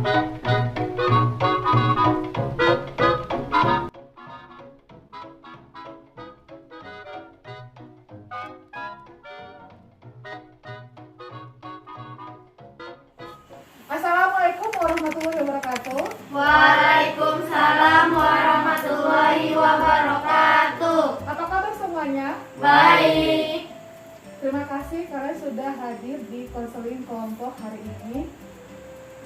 Assalamualaikum warahmatullahi wabarakatuh. Waalaikumsalam warahmatullahi wabarakatuh. Apa kabar semuanya? Baik. Terima kasih kalian sudah hadir di konseling kelompok hari ini.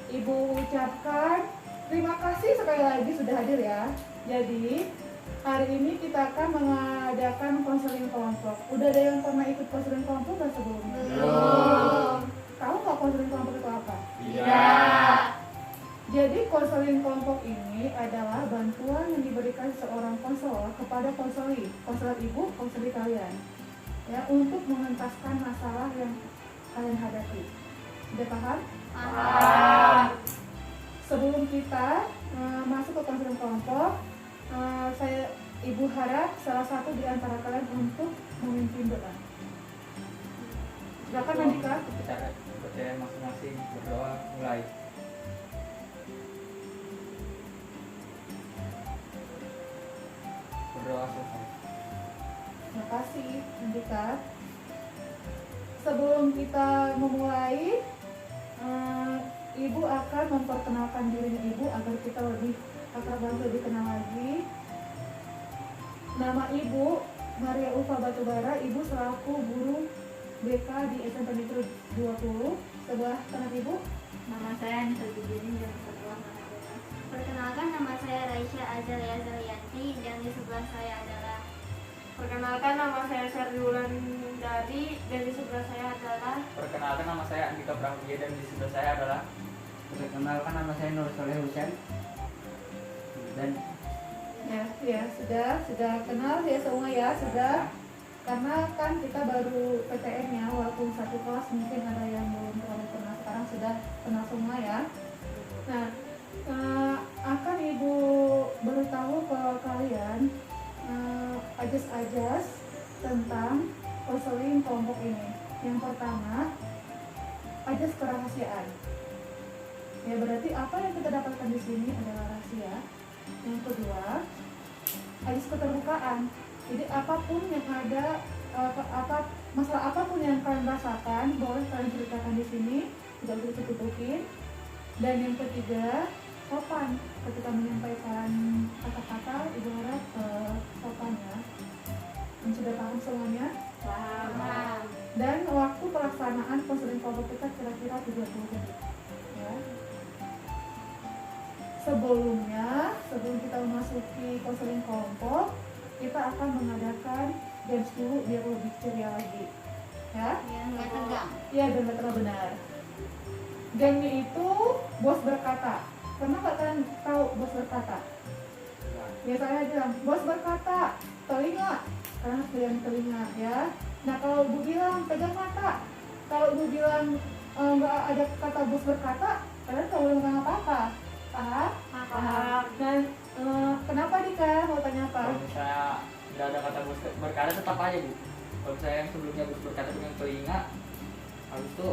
Ibu ucapkan terima kasih sekali lagi sudah hadir ya. Jadi hari ini kita akan mengadakan konseling kelompok. Udah ada yang pernah ikut konseling kelompok nggak sebelumnya? Belum. Tahu nggak konseling kelompok itu apa? Tidak. Jadi konseling kelompok ini adalah bantuan yang diberikan seorang konselor kepada konselor ibu, konselor kalian, ya, untuk mengentaskan masalah yang kalian hadapi. Sudah paham? Paham. Sebelum kita masuk ke konseling kelompok, ibu harap salah satu di antara kalian untuk memimpin doa. Silakan Andika. Percaya masing-masing berdoa mulai. Berdoa selesai. Terima kasih Andika. Sebelum kita memulai, Ibu akan memperkenalkan dirinya Ibu agar kita lebih akrab dan lebih kenal lagi. Nama Ibu Maria Ulfa Batubara. Ibu selaku guru BK di SMP Negeri 20. Sebelah kanan Ibu. Nama saya Anissa Bidini dan sebelah Managara. Perkenalkan, nama saya Raisya Azalia Zalianti dan di sebelah saya adalah. Perkenalkan, nama saya Sardiulan Dari dan di sebelah saya adalah. Perkenalkan, nama saya Andika Pramudia dan di sebelah saya adalah. Perkenalkan, nama saya Nur Soleh Husain dan Ya sudah kenal ya semua ya, sudah. Karena kan kita baru PTN ya, walaupun satu kelas mungkin ada yang belum terlalu kenal, sekarang sudah kenal semua ya. Nah, akan Ibu beritahu ke kalian ajas-ajas tentang konseling kelompok ini. Yang pertama, ajas kerahasiaan. Ya, berarti apa yang kita dapatkan di sini adalah rahasia. Yang kedua, ajas keterbukaan. Jadi apapun yang ada, masalah apapun yang kalian rasakan, boleh kalian ceritakan di sini, tidak perlu ditutup-tutupin. Dan yang ketiga, sopan ketika menyampaikan kata-kata, Ibu harap sopan ya. Dan sudah paham semuanya? Paham. Dan waktu pelaksanaan konseling kelompok kita kira-kira 30 menit. Ya. Sebelum kita memasuki konseling kelompok, kita akan mengadakan games dulu biar lebih ceria lagi. Ya? Biar nggak tegang. Iya, dan betul benar. Gamenya itu bos berkata. Pernah nggak kalian tahu bos berkata? Biasanya bilang, bos berkata, telinga. Kalian harus pegang telinga ya. Nah, kalau Ibu bilang pegang mata. Kalau Ibu bilang nggak ada kata bos berkata, kalian nggak boleh ngomong apa-apa. Paham? Paham. Dan kenapa Dika? Mau tanya apa? Kalau misalnya tidak ada kata bus berkata tetap aja Bu. Kalau misalnya yang sebelumnya bus berkata dengan telinga, habis itu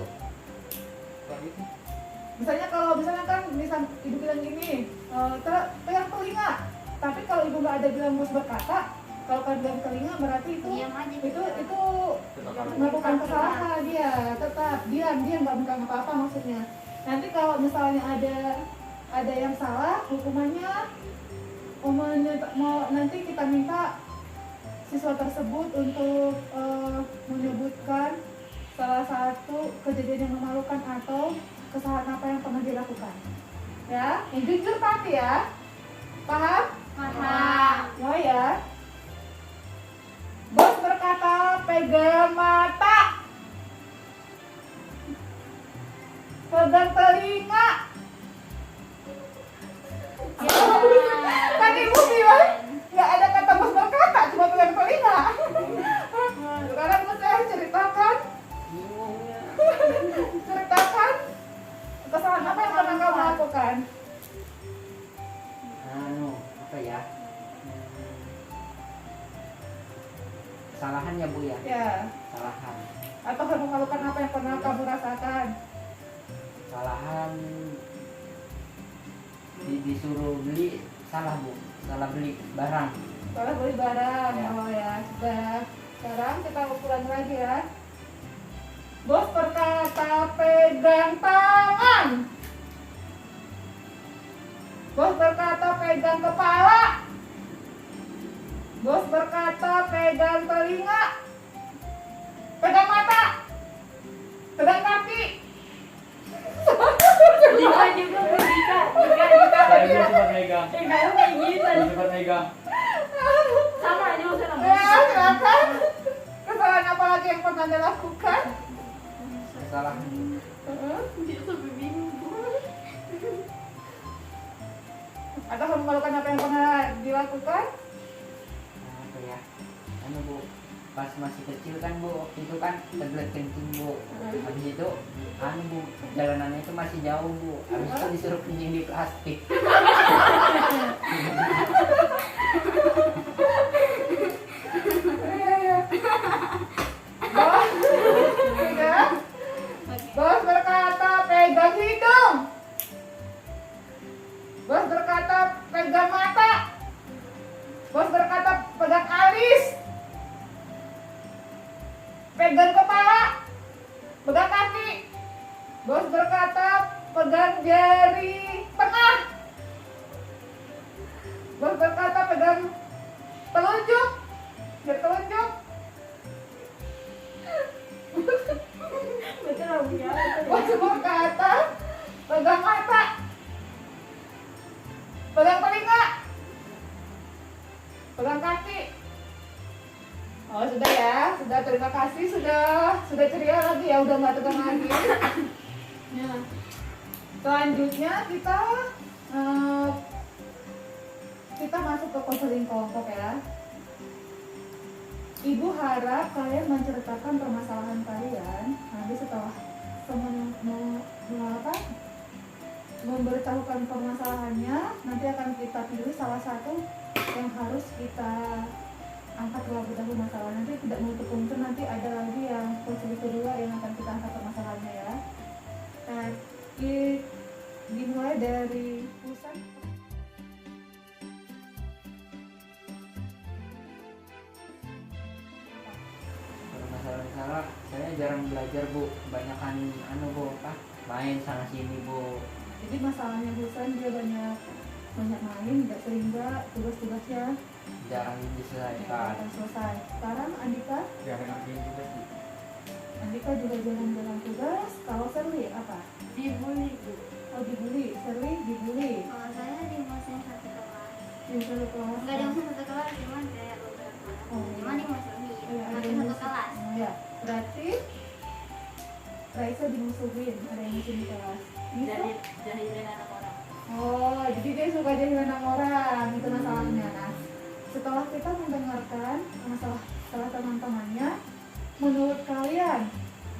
gitu. Misalnya kan Ibu bilang gini, pegang telinga. Tapi kalau Ibu nggak ada bilang bos berkata, kalau kalian bilang telinga berarti itu Diam aja. itu melakukan kesalahan dia. Tetap diam nggak bilang apa-apa maksudnya. Nanti kalau misalnya ada yang salah, hukumannya nanti kita minta siswa tersebut untuk menyebutkan salah satu kejadian yang memalukan atau kesalahan apa yang pernah dilakukan. Ya, yang jujur tapi ya. Paham? Paham. Oh ya. Bos berkata, pegang mata. Pegang telinga. Kan Ibu bilang nggak ada kata bos berkata, cuma pegang telinga. Sekarang saya ceritakan kesalahan apa yang pernah kamu lakukan. apa ya? Kesalahan ya Bu ya? Ya. Kesalahan. Atau memalukan apa yang pernah kamu rasakan? Kesalahan disuruh beli salah bu, salah beli barang. Salah beli barang. Ya. Oh ya, sudah. Sekarang kita ulang lagi ya. Bos berkata pegang tangan. Bos berkata pegang kepala. Bos berkata pegang telinga. Pegang mata. Pegang kaki. Jika juga Bu, jika Tadi gue sempat megang. kamu kayak gitu Gue sempat megang. sama aja usah Ya, silakan. Kesalahan apa lagi yang pernah Anda lakukan? Kesalahan bu. dia sampai bingung Bu. Atau melakukan apa yang pernah dilakukan? Apa ya? Anu bu, pas masih kecil kan bu, waktu itu kan kebelet kencing bu. Habis itu anu bu, perjalanannya itu masih jauh bu. Habis itu disuruh kencing di plastik. Bos, pegang. Bos berkata pegang hidung. Bos berkata pegang mata. Bos berkata pegang alis. Pegang kepala. Pegang kaki. Bos berkata pegang jari tengah. Bos berkata pegang telunjuk. Jari telunjuk. Betul lah Bu ya. Bos berkata pegang mata. Pegang telinga. Pegang kaki. Oh sudah ya, sudah, terima kasih, sudah ceria lagi ya, udah nggak tegang lagi. Nah, selanjutnya kita masuk ke konseling kelompok ya. Ibu harap kalian menceritakan permasalahan kalian. Nanti setelah memberitahukan permasalahannya, nanti akan kita pilih salah satu yang harus kita angkat terlebih dahulu masalah. Nanti tidak menutup kemungkinan nanti ada lagi yang posisi kedua yang akan kita angkat permasalahannya ya. Nah, dimulai dari pusat. Kalau masalah-masalah saya jarang belajar bu, kebanyakan anu bu apa main sana sini bu. Jadi masalahnya Husan dia banyak main, tidak sehingga tugas-tugasnya Jarang diselesaikan. akan selesai. Sekarang Andika Jangan ngertiin juga sih. juga jalan-jalan tugas. Kalau Serli apa? Dibully Bu. Oh dibully, Serli dibully. Kalau saya di musim satu kelas, Di satu kelas. enggak di musim satu kelas, cuman kayak beberapa. Oh, Cuman di musim ini, Iya, ada masih yang satu musuh. kelas. Oh, ya, berarti Raisa dimusuhin, ada yang musuh di kelas. Bisa? Jahilin anak orang. Oh, jadi dia suka jahilin orang, itu masalahnya. Nah, setelah kita mendengarkan masalah teman-temannya, menurut kalian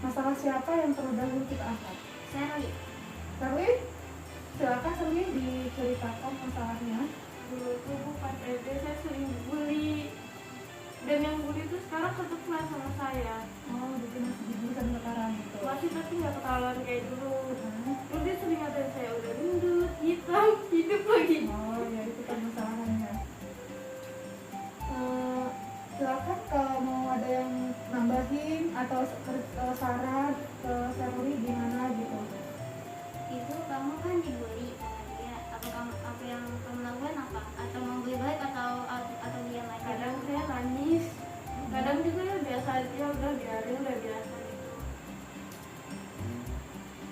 masalah siapa yang terdahulu kita angkat? Serli, Serli, silakan Serli diceritakan masalahnya. Dulu tuh Bu pas SD saya sering dibully. Dan yang bully itu sekarang satu kelas sama saya. Oh, jadi masih dibully sampai sekarang gitu. Masih tapi nggak ketahuan kayak dulu. Nah, Terus dia sering ngatain saya udah gendut, hitam, hidup lagi. oh, ya itu kan masalahnya. Silakan kalau mau ada yang nambahin atau saran ke Serli gimana gitu. itu kamu kan dibully sama dia. Apa yang kamu lakukan apa? Atau membuli balik atau diam aja? Kadang saya nangis, kadang juga ya biasa aja udah biarin udah biasa gitu.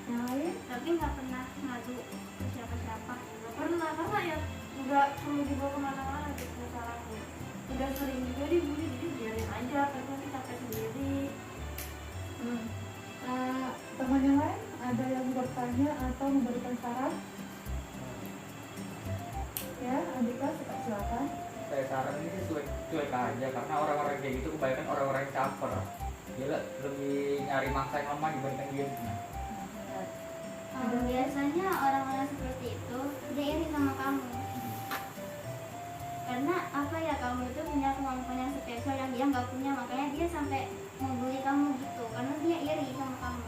Yang lain? Tapi nggak pernah ngadu ke siapa-siapa. Nggak pernah karena ya nggak perlu dibawa kemana-mana gitu masalahnya. Udah sering juga dibully jadi biarin aja karena nanti capek sendiri. Teman yang lain ada yang bertanya atau memberikan saran? Ya, Andika silakan. Saya saran ini cuek aja karena orang-orang kayak gitu kebanyakan orang-orang yang caper. Dia lebih nyari mangsa yang lemah dibandingkan dia. Biasanya orang-orang seperti itu dia iri sama kamu. Karena apa ya, kamu itu punya kemampuan yang spesial yang dia nggak punya, makanya dia sampai membuli kamu gitu karena dia iri sama kamu.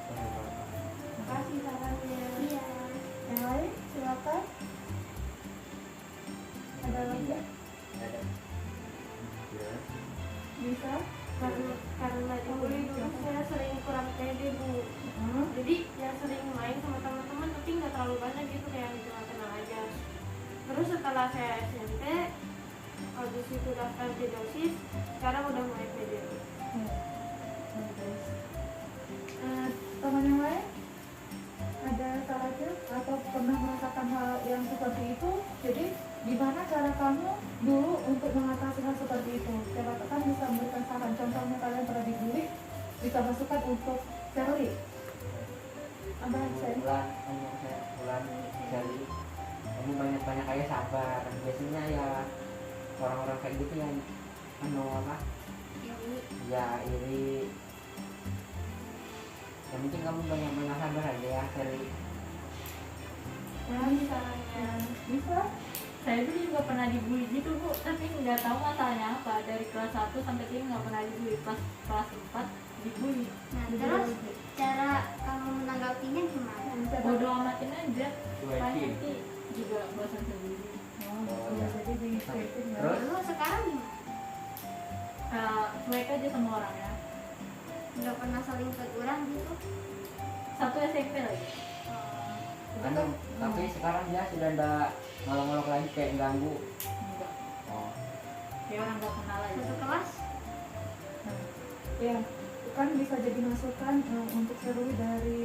Terima kasih sarannya. Iya. Yang lain silakan. ada lagi Nggak ada. Ya. bisa? karena dibully dulu saya sering kurang pede bu. Jadi ya sering main sama teman-teman tapi nggak terlalu banyak gitu, kayak cuma kenal aja. Terus setelah saya SMP, habis itu daftar jadi OSIS, sekarang udah mulai pede. Ya. Bagus. Teman yang lain ada salahnya atau pernah merasakan hal yang seperti itu? Jadi gimana cara kamu dulu untuk mengatasi hal seperti itu? Siapa tahu kan bisa memberikan saran. Contohnya kalian pernah dibully, bisa masukkan untuk Sherly. Abah saya. Bulan dari kamu banyak aja sabar. Biasanya ya orang-orang kayak gitu yang apa ya iri. Yang penting kamu banyak sabar aja ya Sherly. Bisa. Saya dulu juga pernah dibully gitu bu, tapi nggak tahu masalahnya apa. Dari kelas 1 sampai 3 nggak pernah dibully, pas kelas 4 dibully. Nah, terus cara kamu menanggapinya gimana? Bodoh amatin aja, paling Cuekin. nanti juga bosan sendiri. Jadi dicuekin ya. Terus? Lalu sekarang gimana? Cuek aja sama orang ya. Nggak pernah saling teguran gitu? Satu SMP lagi. Tapi sekarang dia sudah ada ngolok-ngolok lagi kayak ganggu. Enggak, Oh. kayak orang nggak kenal aja. Satu kelas? Ya, kan bisa jadi masukan untuk Sherly dari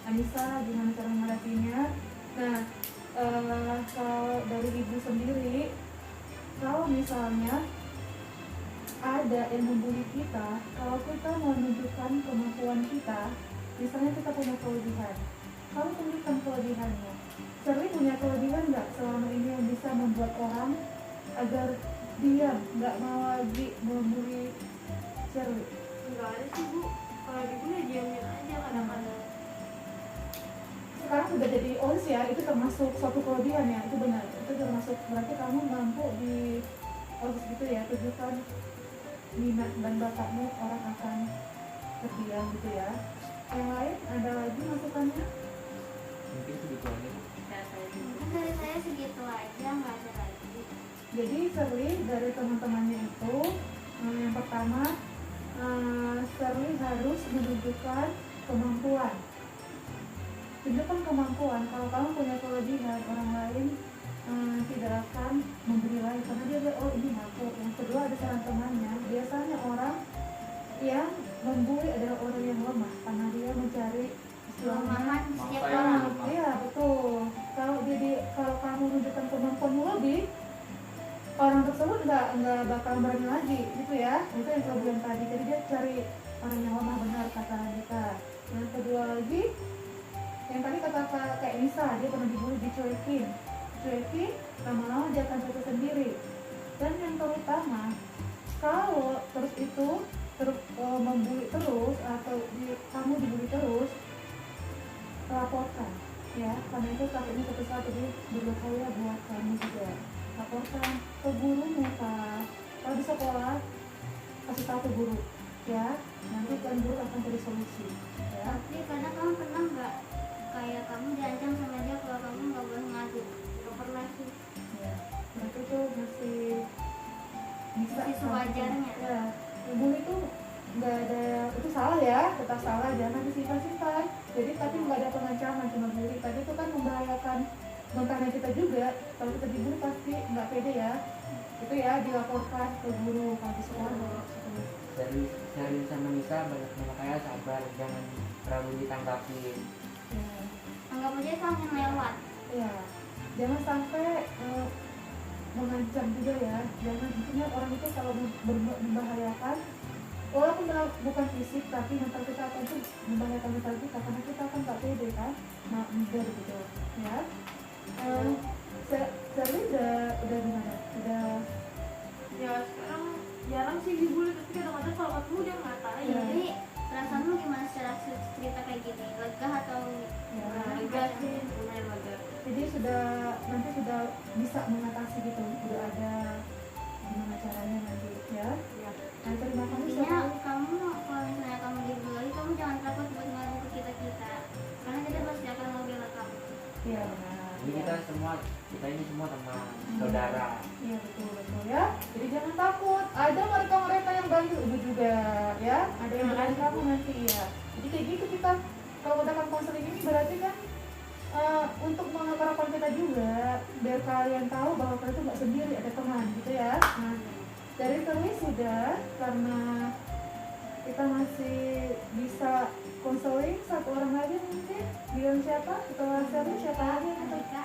Anissa gimana cara menghadapinya. Nah, kalau dari ibu sendiri, kalau misalnya ada yang membuli kita, kalau kita menunjukkan kemampuan kita, misalnya kita punya kelebihan, kamu tunjukkan kelebihannya. Sherly punya kelebihan nggak selama ini yang bisa membuat orang agar diam, nggak mau lagi membuli Sherly? Nggak ada sih bu, kalau dibully diamin aja kadang-kadang. Sekarang sudah jadi OSIS ya, itu termasuk suatu kelebihan ya, itu benar. Itu termasuk berarti kamu mampu di OSIS gitu ya, tunjukkan minat dan bakatmu, orang akan terdiam gitu ya. Yang lain ada lagi masukannya? Mungkin segitu aja. Ya, saya juga. Mungkin dari saya segitu aja, nggak ada lagi. Jadi Sherly dari teman-temannya itu yang pertama Sherly harus menunjukkan kemampuan. Tunjukkan kemampuan. Kalau kamu punya kelebihan, orang lain tidak akan memberi lagi karena dia lihat oh ini mampu. Yang kedua ada saran temannya. Biasanya orang yang membuli adalah orang yang lemah karena dia mencari Kelemahan Mau setiap saya orang. lemah. Iya betul. Kalau kamu menunjukkan kemampuanmu lebih, orang tersebut nggak bakal berani lagi, gitu ya. Itu yang kelebihan tadi. Jadi dia cari orang yang lemah, benar kata kita. Yang kedua lagi, yang tadi kata kayak Nisa, dia pernah dibully, dicuekin, lama-lama dia akan jatuh sendiri. Dan yang terutama, kalau terus itu membuli terus atau kamu dibully terus, laporkan ya, karena itu takutnya suatu saat jadi berbahaya buat kamu juga. Laporkan ke gurumu Pak. Kalau di sekolah kasih tahu ke guru ya, nanti kan guru akan cari solusi ya. Tapi karena kamu pernah nggak kayak kamu diancam sama dia kalau kamu nggak boleh ngadu? Nggak pernah sih. Ya, mereka itu masih bisa Masih sewajarnya. ya. Bully itu nggak ada, itu salah ya, tetap salah, jangan disimpan-simpan. Jadi tapi nggak ada pengancaman, cuma bully. Tadi itu kan membahayakan mentahnya kita juga. Kalau kita dibully pasti nggak pede ya. Itu ya dilaporkan ke guru kalau di sekolah. Dari sama Nisa makanya sabar, jangan terlalu ditanggapi. Ya. Anggap aja itu angin lewat. Ya, jangan sampai mengancam juga ya. Jangan, intinya orang itu kalau membahayakan, walaupun bukan fisik tapi mental kita akan tuh membahayakan mental kita karena kita akan tak pede kan, minder gitu ya. Sherly udah gimana? Udah Ya sekarang jarang sih dibully, tapi kadang-kadang kalau ketemu dia ngatain. Iya. Jadi perasaanmu gimana secara cerita kayak gini? Lega atau ya. Lega sih, lumayan lega. Jadi nanti sudah bisa mengatasi gitu, udah ada gimana caranya nanti ya. Ya. Nah, terima kasih intinya Sherly. kamu kalau misalnya kamu dibully, kamu jangan takut buat ngadu ke kita, karena kita pasti akan membela kamu. Iya benar. Jadi kita ini semua teman, saudara. Iya betul ya. Jadi jangan takut. Ada mereka yang bantu ibu juga ya. Ada yang bantu kamu nanti ya. Jadi kayak gitu kita kalau menggunakan konseling ini berarti kan untuk mengharapan kita juga biar kalian tahu bahwa kalian itu nggak sendiri, ada teman gitu ya. Nah dari kami sudah karena kita masih bisa konseling satu orang lagi mungkin bilang siapa setelah siapa lagi gitu. Andika.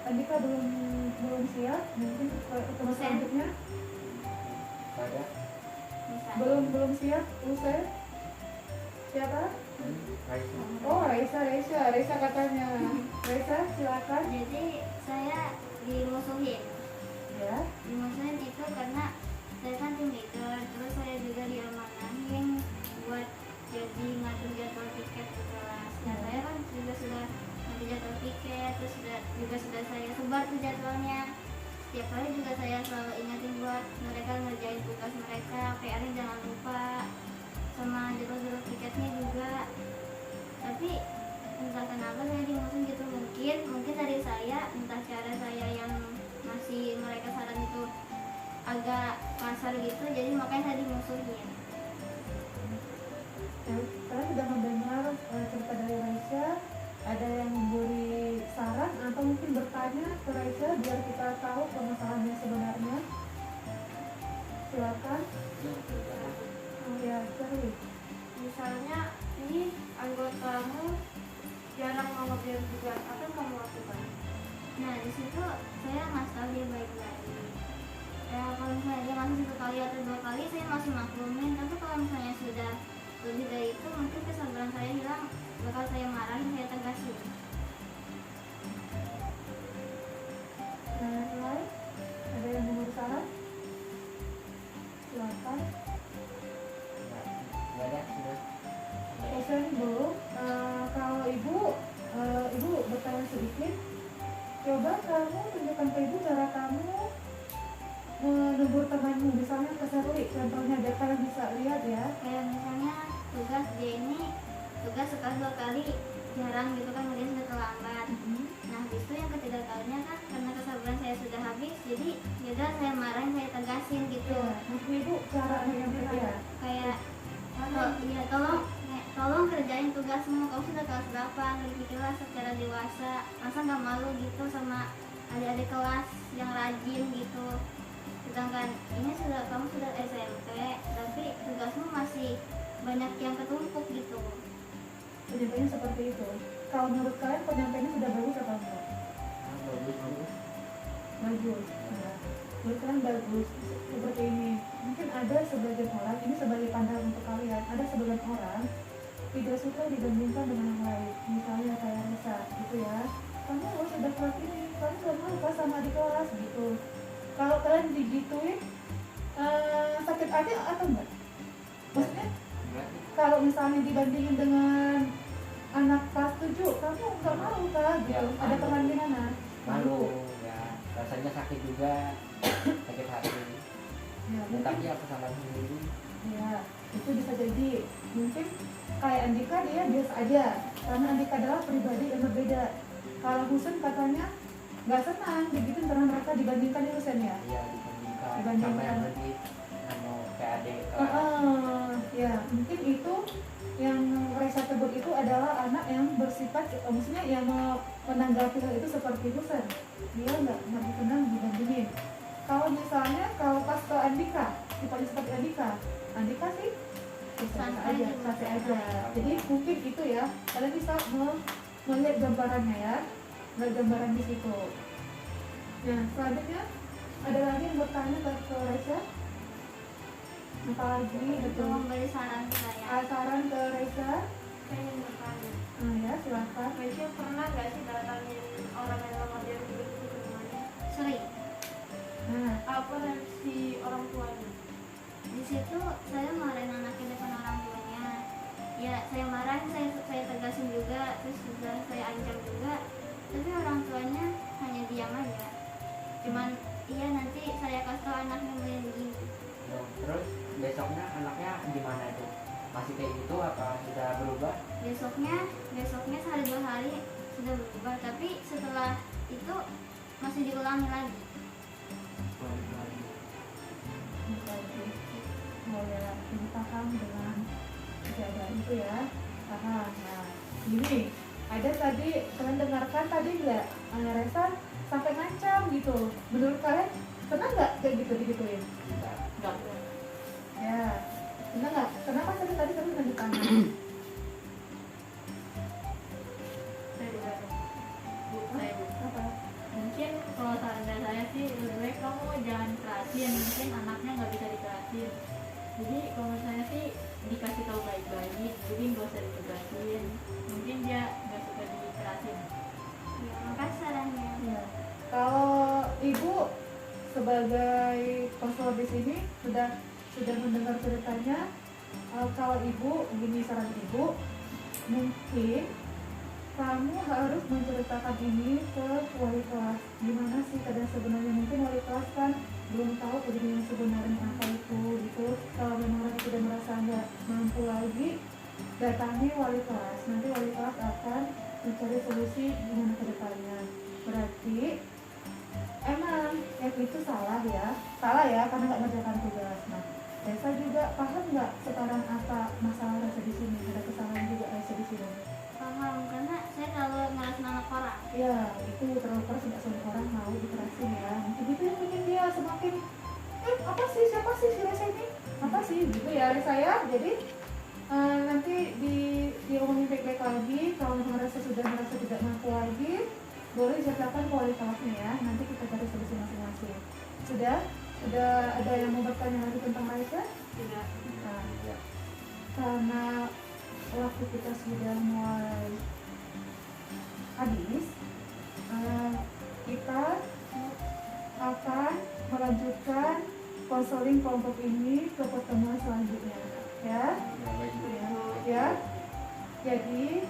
Andika belum siap, mungkin ketemu Usen. selanjutnya Ada. Bisa. belum siap. Usen siapa? Raisa. Oh Raisa katanya. Raisa silakan Jadi saya dimusuhin. ya. Dimusuhin itu karena saya kan tim leader, terus saya juga diamanahin buat jadi ngatur jadwal tiket di kelas. Nah saya kan juga sudah ngatur jadwal tiket, terus juga sudah saya sebar tuh jadwalnya. Setiap hari juga saya selalu ingatin buat mereka ngerjain tugas mereka, PR-nya jangan lupa, sama jadwal tiketnya juga. Tapi entah kenapa saya dimusuhin gitu, mungkin dari saya, entah cara saya yang masih mereka saran itu agak kasar gitu, jadi makanya saya dimusuhin. Ya, kalian sudah mendengar cerita dari Raisa. Ada yang memberi saran atau mungkin bertanya ke Raisa biar kita tahu permasalahannya sebenarnya. Silakan. Oh ya, Charlie. Misalnya ini anggotamu jarang mau ngerjain tugas, apa yang kamu lakukan? Nah di situ saya ngasih tahu dia baik-baik. Ya kalau misalnya dia masih 1 kali atau 2 kali saya masih maklumin, tapi kalau misalnya sudah lebih dari itu mungkin kesabaran saya hilang, bakal saya marahin, saya tegasin. Yang lain? Ada yang mau saran? Silakan. Nggak ada, sudah. Bosan belum? Kalau ibu bertanya sedikit. Coba kamu tunjukkan ke ibu cara kamu menegur temanmu, misalnya ke Shirley, contohnya biar kalian bisa lihat ya. Kayak misalnya tugas dia ini tugas sekali 2 kali jarang gitu kan, kemudian sudah terlambat. Nah habis itu yang ketiga kalinya kan karena kesabaran saya sudah habis, jadi yaudah saya marahin, saya tegasin gitu. Ya, maksud ibu caranya yang berbeda. Kayak ya tolong kerjain tugasmu, kamu sudah kelas berapa, pikirlah secara dewasa, masa nggak malu gitu sama adik-adik kelas yang rajin gitu. Sedangkan ini kamu sudah SMP tapi tugasmu masih banyak yang ketumpuk gitu. Penyampaiannya seperti itu. Kalau menurut kalian penyampaiannya sudah bagus atau enggak? Bagus. Bagus. Nah, menurut kalian bagus seperti ini. Mungkin ada sebagian orang, ini sebagai pandangan untuk kalian, ada sebagian orang tidak suka dibandingkan dengan yang lain. Misalnya kayak Risa gitu ya, kamu harus ada kelas ini, kamu gak mau pas sama di kelas gitu. Kalau kalian digituin sakit hati atau enggak? Maksudnya kalau misalnya dibandingin dengan anak kelas 7, kamu gak mau kah gitu? Ya, Ada malu. perbandingan Malu ya, rasanya sakit juga, sakit hati. Ya, Ya, mungkin tapi aku salah sendiri. ya, itu bisa jadi mungkin kayak Andika dia biasa aja karena Andika adalah pribadi yang berbeda. Kalau Husen katanya nggak senang digituin karena mereka dibandingkan di Husen ya. Iya, dibandingkan sama Dibandingkan. yang lebih kayak adik kelas. Ya mungkin itu yang Reza sebut itu adalah anak yang bersifat, maksudnya yang menanggapi hal itu seperti Husen. Dia nggak senang dibandingin. Kalau misalnya kalau pas ke Andika, tipenya seperti Andika sih santai aja. Jadi mungkin itu ya, kalian bisa melihat gambarannya ya, melihat gambaran di situ. Nah selanjutnya ada lagi yang bertanya ke Reza. Apa lagi? Itu Betul. memberi saran ke saya. Saran ke Reza. Saya ingin bertanya, Ya silakan. Rachel pernah nggak sih datangin orang yang nggak ngerjain tugas itu ke rumahnya? Sering. Nah Apa reaksi orang tuanya? Di situ saya marahin anaknya depan orang tuanya. Ya saya marahin, saya tegasin juga, terus juga saya ancam juga. Tapi orang tuanya hanya diam aja. Cuman iya nanti saya kasih tahu anaknya begini. Terus besoknya anaknya gimana tuh? Masih kayak gitu apa sudah berubah? Besoknya sehari 2 hari sudah berubah, tapi setelah itu masih diulangi lagi. Oh ya, ini paham dengan kejadian itu ya, paham. Nah, gini, ada tadi kalian dengarkan tadi nggak, Resa sampai ngancam gitu. Menurut kalian pernah nggak kayak gitu digituin? Enggak. Ya, pernah nggak? Kenapa tadi kamu nunjuk tangan? Apa? Mungkin kalau saran dari saya sih lebih baik kamu jangan kerasin, mungkin anaknya nggak bisa dikerasin. Jadi kalau menurut saya sih dikasih tahu baik-baik, jadi nggak usah ditegasin. Mungkin dia nggak suka dikerasin. Ya, makasih sarannya. Ya. Kalau ibu sebagai konselor di sini sudah mendengar ceritanya, kalau ibu gini saran ibu, mungkin kamu harus menceritakan ini ke wali kelas. Gimana sih keadaan sebenarnya? Mungkin wali kelas kan belum tahu kejadian sebenarnya apa itu gitu. Kalau memang lagi sudah merasa nggak mampu lagi, datangi wali kelas. Nanti wali kelas akan mencari solusi gimana ke depannya. Berarti emang yang itu salah ya karena nggak mengerjakan tugas. Nah, Resa juga paham nggak sekarang apa masalah Resa di sini? Ada kesalahan juga Resa di sini. Paham, karena saya kalau ngerasin anak orang. Ya, itu terlalu keras, nggak semua orang mau dikerasin ya. Mungkin itu yang bikin dia semakin apa sih, siapa sih si Resa ini? Apa sih gitu ya Resa ya. Jadi nanti diomongin baik-baik lagi. Kalau memang Resa sudah merasa tidak mampu lagi, boleh diceritakan ke wali kelasnya ya. Nanti kita cari solusi masing-masing. Sudah ada yang mau bertanya lagi tentang Resa? Tidak. Nah, karena waktu kita sudah mulai habis, kita akan melanjutkan konseling kelompok ini ke pertemuan selanjutnya ya. Ya. Jadi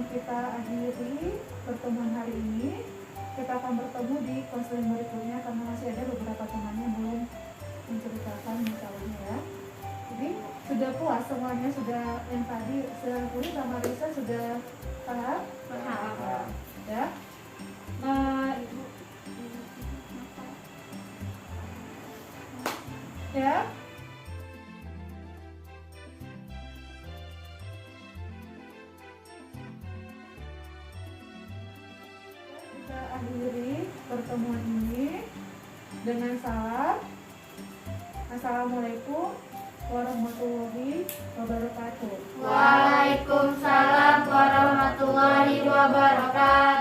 kita akhiri pertemuan hari ini. Kita akan bertemu di konseling berikutnya karena masih ada beberapa teman yang belum menceritakan masalahnya ya. Jadi sudah puas semuanya, sudah yang tadi Puri sama Risa sudah paham? Paham. Ya. Nah, ya. Kita akhiri pertemuan ini dengan salam. Assalamualaikum warahmatullahi wabarakatuh. Waalaikumsalam warahmatullahi wabarakatuh.